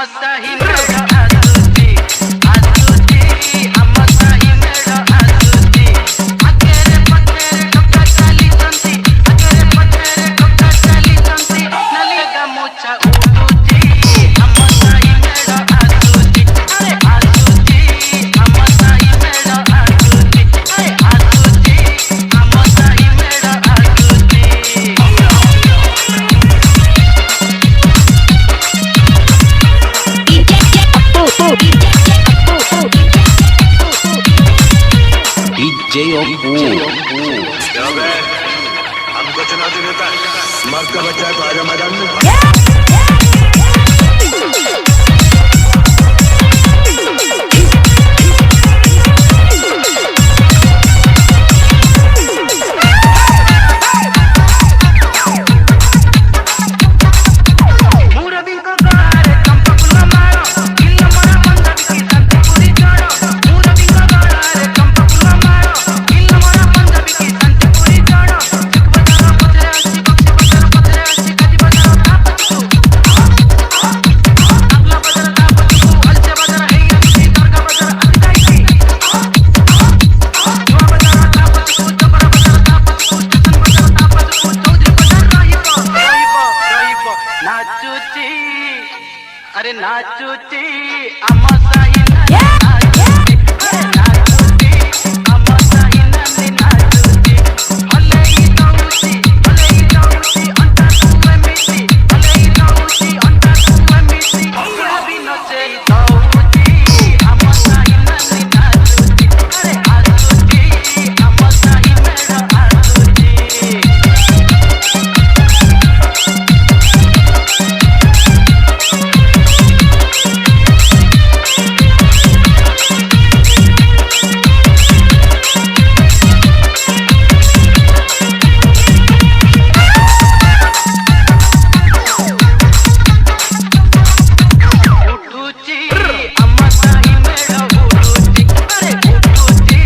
Sahi medha asuchi, Ashuchi Ama Sahi medha asuchi. Akere patere dokka chali tanti, akere patere dokka chali tanti. Nalega mucha uduchi, Ama Sahi medha asuchi. Are Ashuchi Ama Sahi medha asuchi. Are Ashuchi Ama Sahi medha asuchi. DJ Oppo क्या बे हमको चुनौती देता है मर्द का बच्चा है तो आजा मैदान में अरे नाचुची Ama Sahi नाचुची अरे नाचुची Ama Sahi नाचुची भले ही जाऊची अंता तुवे मिटी भले ही जाऊची अंता तुवे मिटी अभी नचे जाऊची Ama Sahi नाचुची अरे आसुची Ama Sahi मेरा आसुची Ama Sahi medha uduchi are uduchi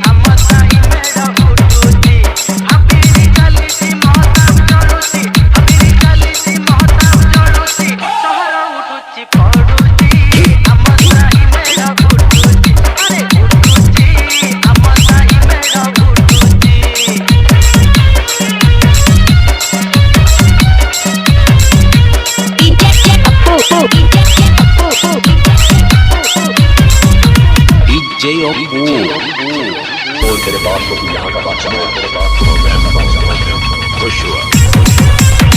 Ama Sahi medha uduchi habiri chaliti mahtab chaluchi habiri chaliti mahtab chaluchi sahara uduchi paduchi Ama Sahi medha uduchi are uduchi Ama Sahi medha uduchi DJ Oppo बोल तेरे बाप को तू यहाँ का बादशाह है तेरे बाप को मैं का बादशाह हूँ खुश हुआ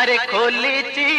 अरे खोली थी